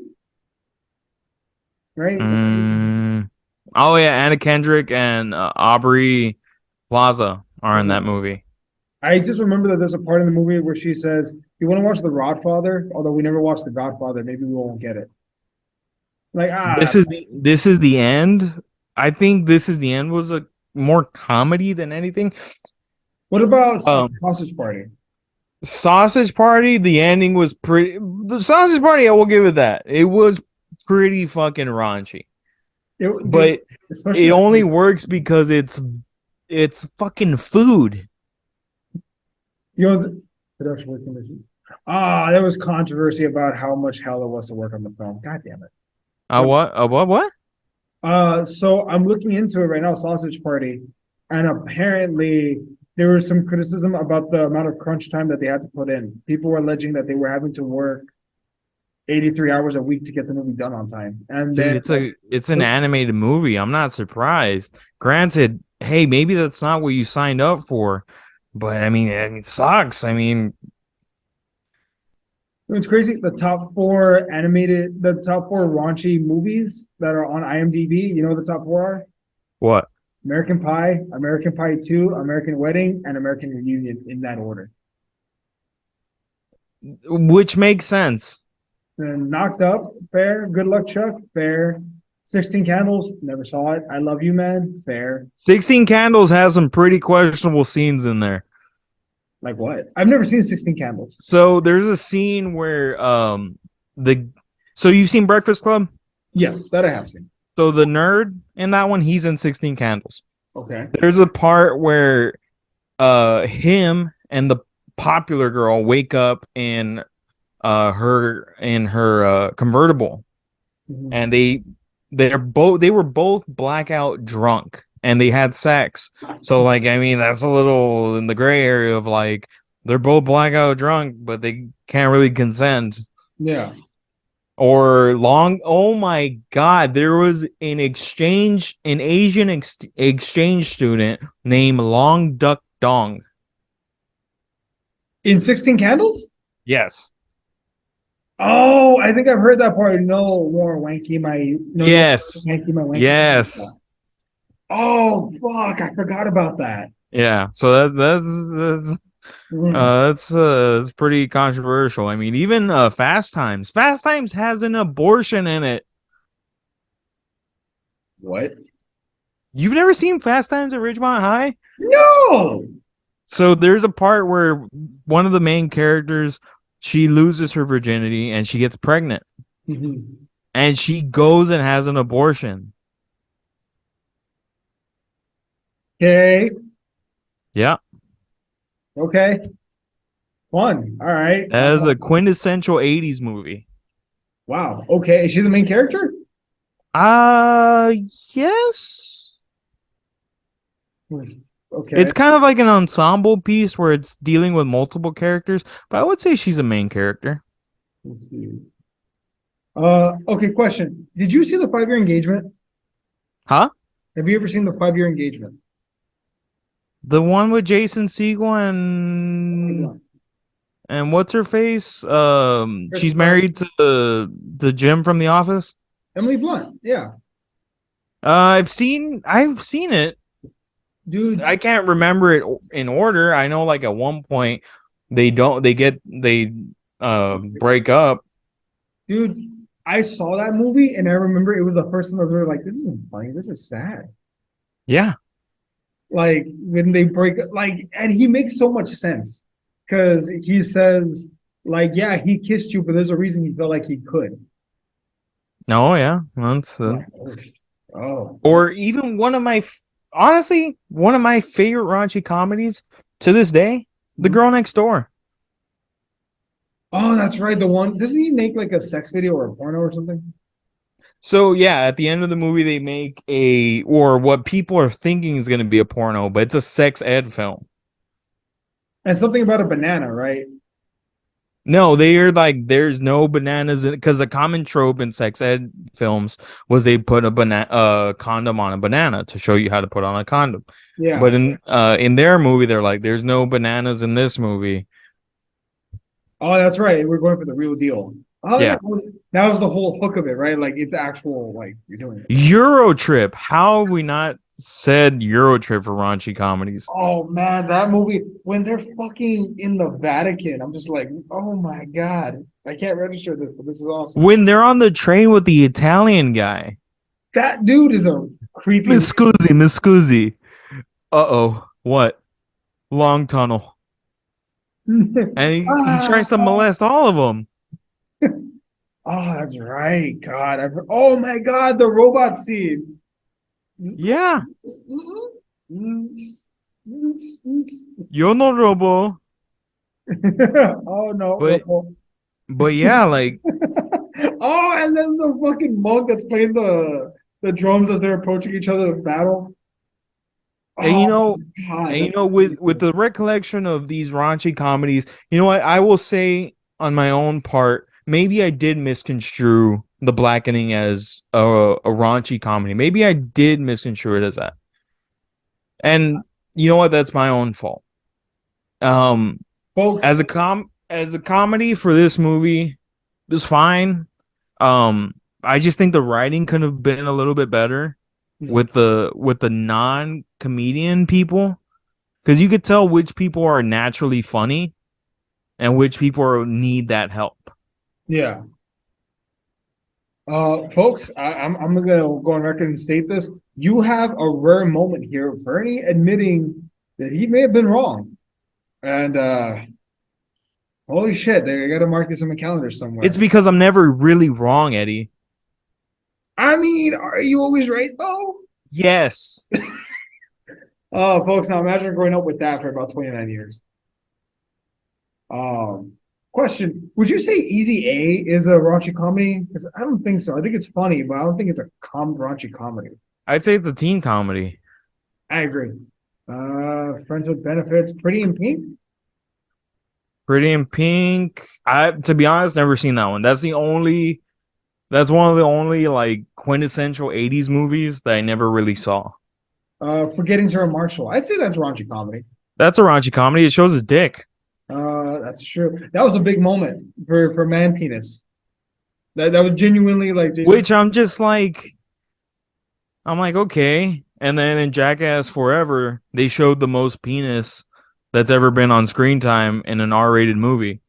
right? Oh yeah, Anna Kendrick and Aubrey Plaza are in that Mhm. movie. I just remember that there's a part in the movie where she says, "You want to watch The Godfather? Although we never watched The Godfather, maybe we won't get it." Like This is the end. I think This Is the End was a more comedy than anything. what about Um, Sausage Party? Sausage Party, the ending was pretty. The Sausage Party, I will give it that. It was pretty fucking raunchy, Dude, but especially it that, only works because it's fucking food. the production work conditions. There was controversy about how much hell it was to work on the film. God damn it. But What? What? so I'm looking into it right now, Sausage Party, and apparently there was some criticism about the amount of crunch time that they had to put in. People were alleging that they were having to work 83 hours a week to get the movie done on time. And Dude, then like it's an animated movie. I'm not surprised. Granted, hey, maybe that's not what you signed up for, but I mean, it sucks. I mean, it's crazy. The top four raunchy movies that are on IMDb. You know what the top four are? what? American Pie, American Pie 2, American Wedding, and American Reunion in that order. Which makes sense. And Knocked Up, fair. Good Luck Chuck, fair. 16 Candles, never saw it. I Love You Man, fair. 16 Candles has some pretty questionable scenes in there. Like what? I've never seen 16 Candles. So there's a scene where the so you've seen Breakfast Club? Yes, that I have seen. So the nerd in that one, he's in 16 Candles. Okay. There's a part where him and the popular girl wake up in her convertible, Mhm. and they were both blackout drunk and they had sex. So like, I mean, that's a little in the gray area of like they're both blackout drunk but they can't really consent. Yeah. Or long, oh my god, there was an Asian exchange student named Long Duck Dong. In 16 Candles? Yes. Oh, I think I've heard that part. No more wanky my no no Yes. wanky my wanky. Yes. Oh fuck, I forgot about that. Yeah. So Mm. it's pretty controversial. I mean, even Fast Times. Fast Times has an abortion in it. What? You've never seen Fast Times at Ridgemont High? No. So there's a part where one of the main characters, she loses her virginity and she gets pregnant. Mhm. And she goes and has an abortion. Okay. Yeah. Okay. Fun. All right. That is a quintessential 80s movie. Wow. Okay. Is she the main character? Uh yes. Okay. It's kind of like an ensemble piece where it's dealing with multiple characters, but I would say she's a main character. Let's see. Okay, question. Did you see the 5-year engagement? Huh? Have you ever seen the 5-year engagement? The one with Jason Segel and what's her face? She's married to the Jim from The Office. Emily Blunt. Yeah. I've seen it. Dude, I can't remember it in order. I know like at one point they break up. dude, I saw that movie and I remember it was the first time I was like, this isn't funny. This is sad. Yeah. Like when they break like, and he makes so much sense because he says, like, yeah, he kissed you, but there's a reason he felt like he could. No, yeah. That's Like, oh, or even honestly, one of my favorite raunchy comedies to this day, The Girl Next Door. oh, that's right. The one, doesn't he make like a sex video or a porno or something? So yeah, at the end of the movie, they make or what people are thinking is going to be a porno, but it's a sex ed film. And something about a banana, right? No, they're like there's no bananas in because the common trope in sex ed films was they put a banana condom on a banana to show you how to put on a condom. Yeah. But in their movie, they're like, there's no bananas in this movie. Oh, that's right. We're going for the real deal. Oh yeah, Yeah. well, that was the whole hook of it, right? Like it's actual, like you're doing it. Euro Trip. How have we not said Euro Trip for raunchy comedies? Oh man, that movie when they're fucking in the Vatican, I'm just like, oh my god, I can't register this, but this is awesome. When they're on the train with the Italian guy. That dude is a creepy. Miss Scusi, Miss Scusi. Uh-oh. What? Long tunnel. And he Ah, tries to molest all of them. oh, that's right. God, oh my god, the robot scene. Yeah. Yo no robo. Oh no, But Robo. but yeah, like Oh, and then the fucking monk that's playing the drums as they're approaching each other in battle. and you Oh know my God, and you that's know really with good. the recollection of these raunchy comedies, you know what? I will say on my own part, maybe I did misconstrue The Blackening as a raunchy comedy. Maybe I did misconstrue it as that. And you know what? That's my own fault. Um Folks. as a comedy for this movie, it was fine. I just think the writing could have been a little bit better Mhm. with the non comedian people because you could tell which people are naturally funny and which need that help. Yeah. Folks, I'm gonna go on record and state this. You have a rare moment here of Bernie admitting that he may have been wrong. And holy shit, they gotta mark this on my calendar It's somewhere. because I'm never really wrong, Eddie. I mean, are you always right though? Yes. Oh, folks, now imagine growing up with that for about 29 years. Question: would you say Easy A is a raunchy comedy? Because I don't think so. I think it's funny, but I don't think it's a raunchy comedy. I'd say it's a teen comedy. I agree. Friends with Benefits, Pretty in Pink. Pretty in Pink. I to be honest, never seen that one. That's one of the only like quintessential 80s movies that I never really saw. Forgetting Sarah Marshall. I'd say that's raunchy comedy. That's a raunchy comedy. It shows his dick. That's true. That was a big moment for man penis. That was genuinely like just Which I'm like, okay. And then in Jackass Forever, they showed the most penis that's ever been on screen time in an R-rated movie.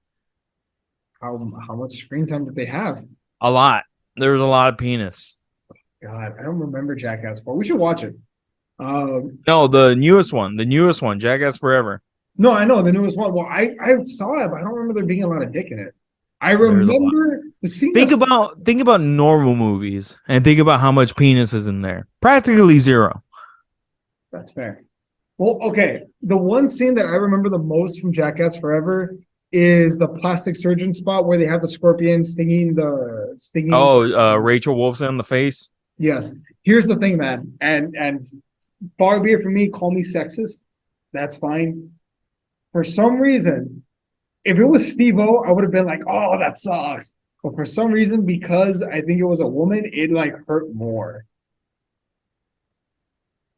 how much screen time did they have? A lot. There was a lot of penis. God, I don't remember Jackass 4. We should watch it. No, the newest one, Jackass Forever. No, I know the newest one. Well, I saw it, but I don't remember there being a lot of dick in it. I There's a lot. remember the scene that's Think about normal movies and think about how much penis is in there. Practically zero. that's fair. Well, okay. The one scene that I remember the most from Jackass Forever is the plastic surgeon spot where they have the scorpion stinging. Oh, Rachel Wolfson in the face. Yes. Here's the thing, man, and far be it from me, call me sexist. That's fine. For some reason, if it was Steve-O, I would have been like, oh, that sucks. But for some reason, because I think it was a woman, it like hurt more.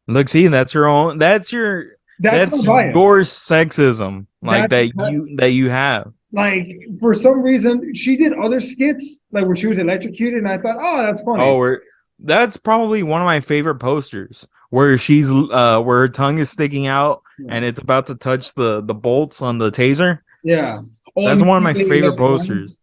Look, see, That's my that's bias. your sexism, like That's that you have. like for some reason she did other skits like where she was electrocuted, and I thought, oh, that's funny. Oh, that's probably one of my favorite posters where her tongue is sticking out Yeah. and it's about to touch the bolts on the taser. Yeah. Oh, That's one of my immediately favorite electrifying. posters.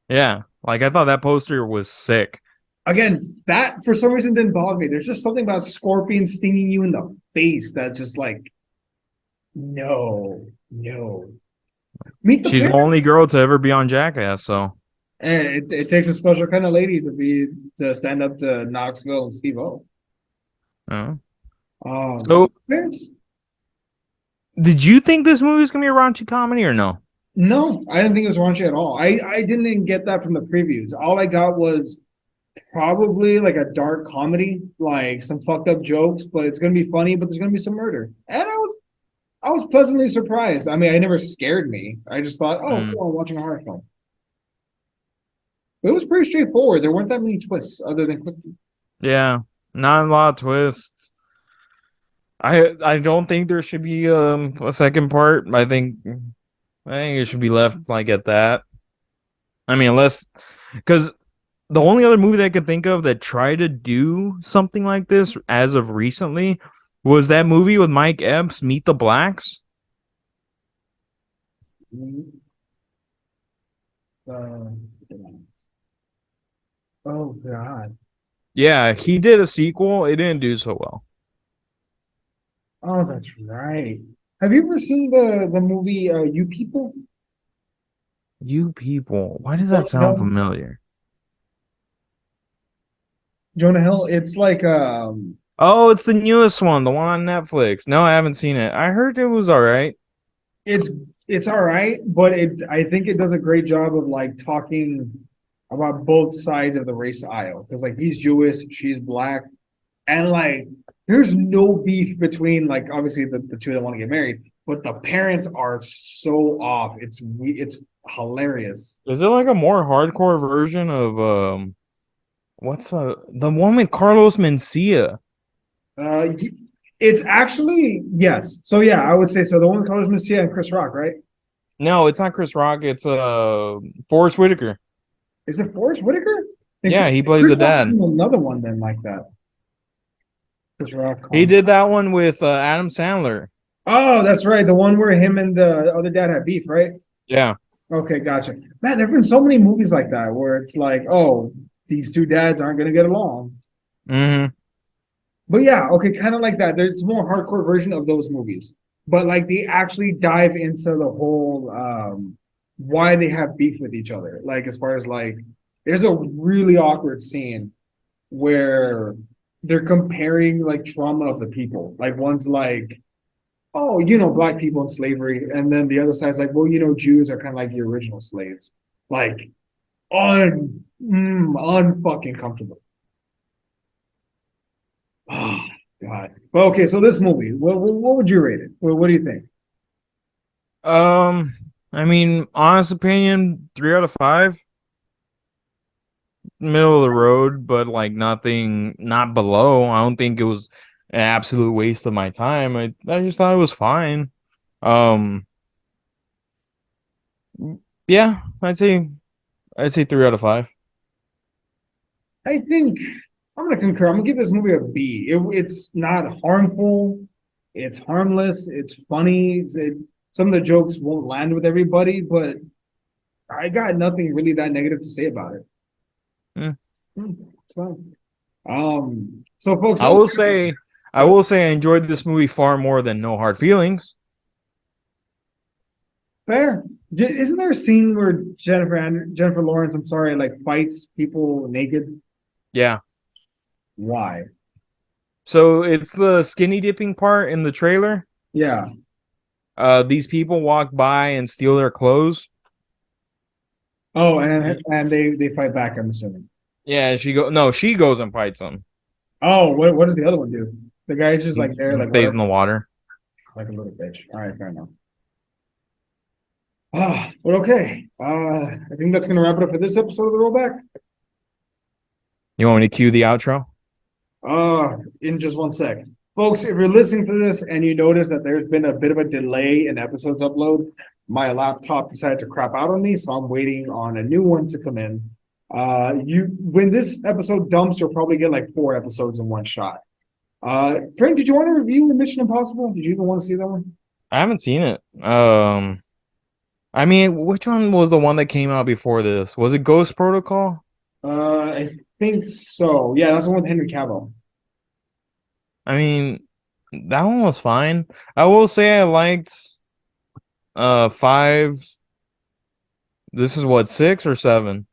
Yeah, like I thought that poster was sick. Again, that for some reason didn't bother me. There's just something about scorpions stinging you in the face that's just like, no, no. Meet the She's the only parents. girl to ever be on Jackass, so And it takes a special kind of lady to stand up to Knoxville and Steve-O. uh. Meet So the parents. did you think this movie was gonna be a raunchy comedy or no? No, I didn't think it was raunchy at all. I didn't even get that from the previews. All I got was probably like a dark comedy, like some fucked up jokes, but it's gonna be funny, but there's gonna be some murder. And I was pleasantly surprised. I mean, it never scared me. I just thought, oh, Mm, cool, I'm watching a horror film. It was pretty straightforward. There weren't that many twists other than quick. yeah, not a lot of twists. I don't think there should be a second part. I think it should be left like at that. I mean, unless because the only other movie that I could think of that tried to do something like this as of recently was that movie with Mike Epps, Meet the Blacks. Uh, oh God. Yeah, he did a sequel. It didn't do so well. Oh, that's right. Have you ever seen the movie You People? You people, why does that Jonah sound Hill. familiar? Jonah Hill. It's like Oh, it's the newest one, the one on Netflix. No, I haven't seen it. I heard it was all right. it's it's all right, but I think it does a great job of like talking about both sides of the race aisle because like he's Jewish, she's black, and like there's no beef between like obviously the two that want to get married, but the parents are so off. It's hilarious. Is it like a more hardcore version of what's the one with Carlos Mencia? Uh, it's actually yes. So yeah, I would say so. The one with Carlos Mencia and Chris Rock, right? No, it's not Chris Rock. It's Forrest Whitaker. Is it Forrest Whitaker? Then Yeah, he plays Chris the Rock dad. another one then like that. Chris Rock. He did that one with Adam Sandler. Oh, that's right. The one where him and the other dad had beef, right? Yeah. Okay, gotcha. Man, there have been so many movies like that where it's like, oh, these two dads aren't gonna get along. Hmm. But yeah, okay, kind of like that. There's a more hardcore version of those movies. But like they actually dive into the whole why they have beef with each other. Like as far as like there's a really awkward scene where they're comparing like trauma of the people. Like one's like, oh, black people in slavery, and then the other side's like, well, Jews are kind of like the original slaves. Like unfucking comfortable. Oh God. Well, okay, so this movie, what would you rate it? What do you think? Um, I mean, honest opinion, 3 out of 5. Middle of the road, but like nothing, not below. I don't think it was an absolute waste of my time. I just thought it was fine. Um, yeah, I'd say 3 out of 5. I think I'm gonna concur. I'm gonna give this movie a B. It's not harmful. It's harmless. It's funny. Some of the jokes won't land with everybody, but I got nothing really that negative to say about it. Hmm. It's fine. So folks, I will say, I will say, I enjoyed this movie far more than No Hard Feelings. fair. Isn't there a scene where Jennifer Lawrence, I'm sorry, like fights people naked? Yeah. Why? So it's the skinny dipping part in the trailer. Yeah. These people walk by and steal their clothes. Oh, and they fight back, I'm assuming. Yeah, she goes and fights them. Oh, what does the other one do? The guy's just He, like there, he like stays in whatever, the water. like a little bitch. All right, fair enough. Ah, well, okay. I think that's gonna wrap it up for this episode of the Rollback. You want me to cue the outro? In just one sec. Folks, if you're listening to this and you notice that there's been a bit of a delay in episodes upload, my laptop decided to crap out on me, so I'm waiting on a new one to come in. When this episode dumps, you'll probably get like 4 episodes in one shot. Frank, did you want to review the Mission Impossible? Did you even want to see that one? I haven't seen it. I mean, which one was the one that came out before this? Was it Ghost Protocol? I think so. Yeah, that's the one with Henry Cavill. I mean, that one was fine. I will say I liked 5. This is what, 6 or 7?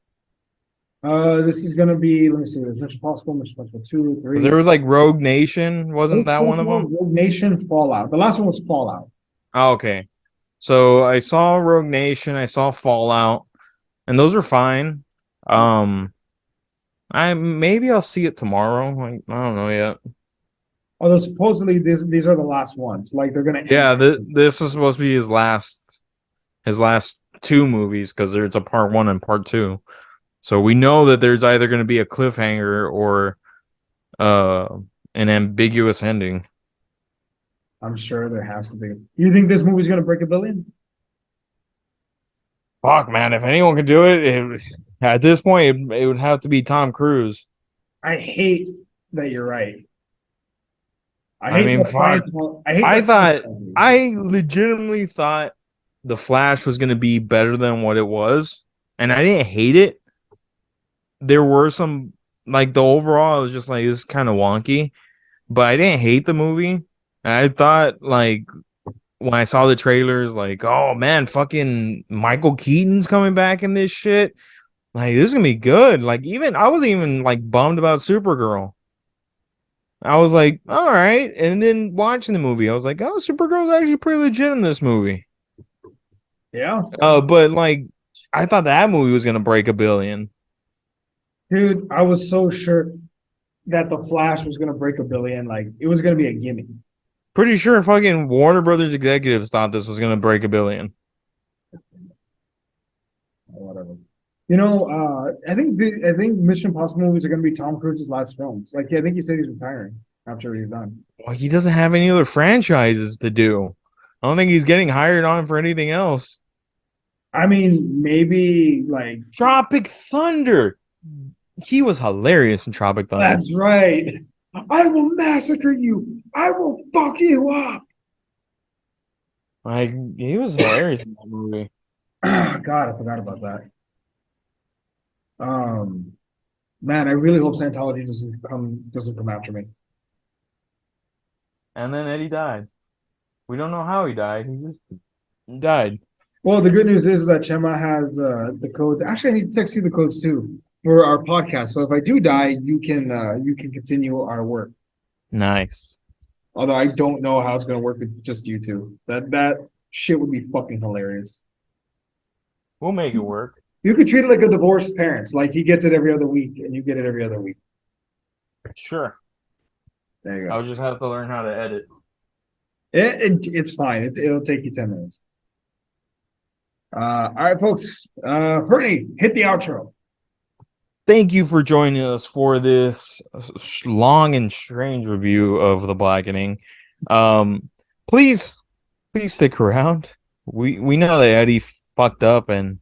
This is gonna be, let me see, there's Mission Impossible, Mission Impossible 2, 'Cause 3. there was like Rogue Nation, wasn't that one of them? Rogue Nation, Fallout. The last one was Fallout. Oh, okay. So I saw Rogue Nation, I saw Fallout, and those were fine. I maybe I'll see it tomorrow. I don't know yet. Although supposedly these are the last ones. Like they're gonna end. Yeah, this is supposed to be his last two movies because there's a part one and part two. So we know that there's either going to be a cliffhanger or uh an ambiguous ending. I'm sure there has to be. You think this movie's gonna break 1 billion? Fuck, man! If anyone could do it, at this point, it would have to be Tom Cruise. I hate that you're right. I I hate mean, that fuck. science. I hate I that. thought I legitimately thought the Flash was going to be better than what it was, and I didn't hate it. There were some like the overall, I was just like this is kind of wonky, but I didn't hate the movie. And I thought like when I saw the trailers, like, oh man, fucking Michael Keaton's coming back in this shit. Like, this is gonna be good. Like, even I wasn't even like bummed about Supergirl. I was like, all right. And then watching the movie, I was like, oh, Supergirl's actually pretty legit in this movie. Yeah, But like, I thought that movie was gonna break 1 billion. dude, I was so sure that the Flash was gonna break 1 billion. Like it was gonna be a gimme. Pretty sure fucking Warner Brothers executives thought this was gonna break 1 billion. Whatever. I think Mission Impossible movies are gonna be Tom Cruise's last films. Like, yeah, I think he said he's retiring after he's done. Well, he doesn't have any other franchises to do. I don't think he's getting hired on for anything else. I mean, maybe like Tropic Thunder. He was hilarious in Tropic Thunder. that's right. I will massacre you. I will fuck you up. Like he was hilarious in that movie. God, I forgot about that. Um, man, I really hope Scientology doesn't come after me. And then Eddie died. We don't know how he died. He just died. Well, the good news is that Chema has the codes. Actually, I need to text you the codes too for our podcast. So if I do die, you can continue our work. Nice. Although I don't know how it's gonna work with just you two. That shit would be fucking hilarious. We'll make it work. You could treat it like a divorced parents. Like he gets it every other week, and you get it every other week. Sure. There you I'll go. just have to learn how to edit. It's fine. It'll take you 10 minutes. All right, folks. Fernie, hit the outro. Thank you for joining us for this long and strange review of The Blackening. Please stick around. We know that Eddie fucked up and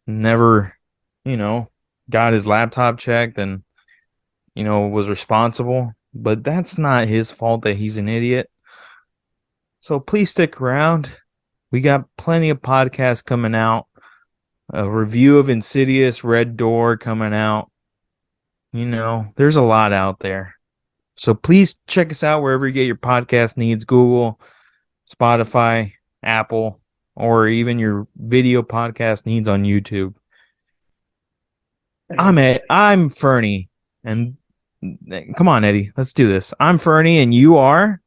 never, got his laptop checked and was responsible, but that's not his fault that he's an idiot. So please stick around. We got plenty of podcasts coming out. A review of Insidious, Red Door coming out. There's a lot out there. So please check us out wherever you get your podcast needs. Google, Spotify, Apple, or even your video podcast needs on YouTube. I'm Fernie, and come on, Eddie, let's do this. I'm Fernie, and you are.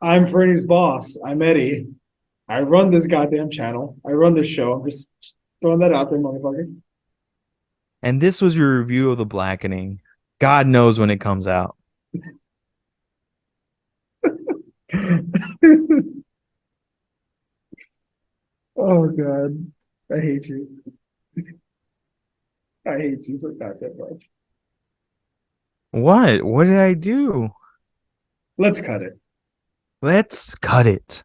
I'm Fernie's boss. I'm Eddie. I run this goddamn channel. I run this show. I'm just throwing that out there, motherfucker. And this was your review of The Blackening. God knows when it comes out. Oh God, I hate you. I hate you so goddamn much. What? What did I do? Let's cut it. Let's cut it.